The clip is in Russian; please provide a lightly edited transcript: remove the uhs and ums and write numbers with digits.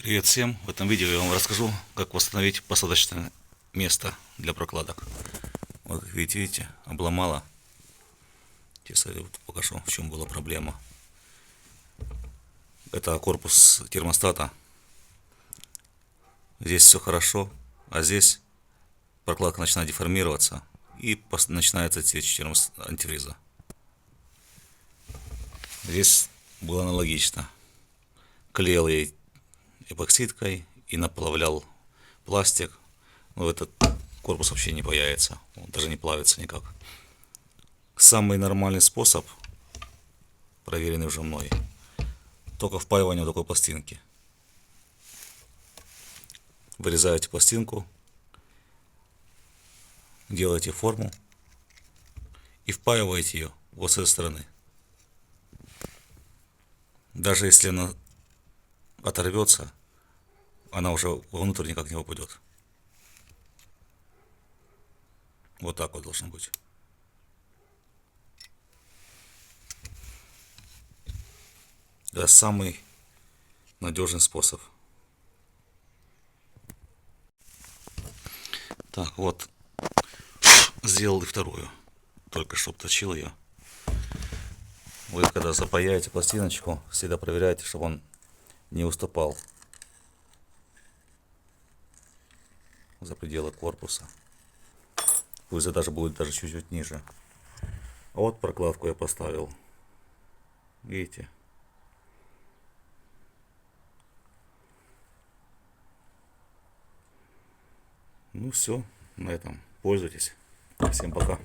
Привет всем! В этом видео я вам расскажу, как восстановить посадочное место для прокладок. Вот как видите, обломало. Сейчас я вот покажу, в чем была проблема. Это корпус термостата. Здесь все хорошо, а здесь прокладка начинает деформироваться и начинается течь антифриза. Здесь было аналогично. Клеил я эпоксидкой и наплавлял пластик, но этот корпус вообще не паяется, он даже не плавится никак. Самый нормальный способ, проверенный уже мной, только впаивание такой пластинки. Вырезаете пластинку, делаете форму и впаиваете ее вот с этой стороны. Даже если она оторвется, она уже вовнутрь никак не попадет. Вот так вот должно быть. Это самый надежный способ. Так, вот, сделал и вторую. Только что обточил ее. Вы когда запаяете пластиночку, всегда проверяйте, чтобы он не уступал за пределы корпуса. Пусть даже будет даже чуть-чуть ниже. А вот прокладку я поставил. Видите? Ну все, на этом пользуйтесь. Всем пока.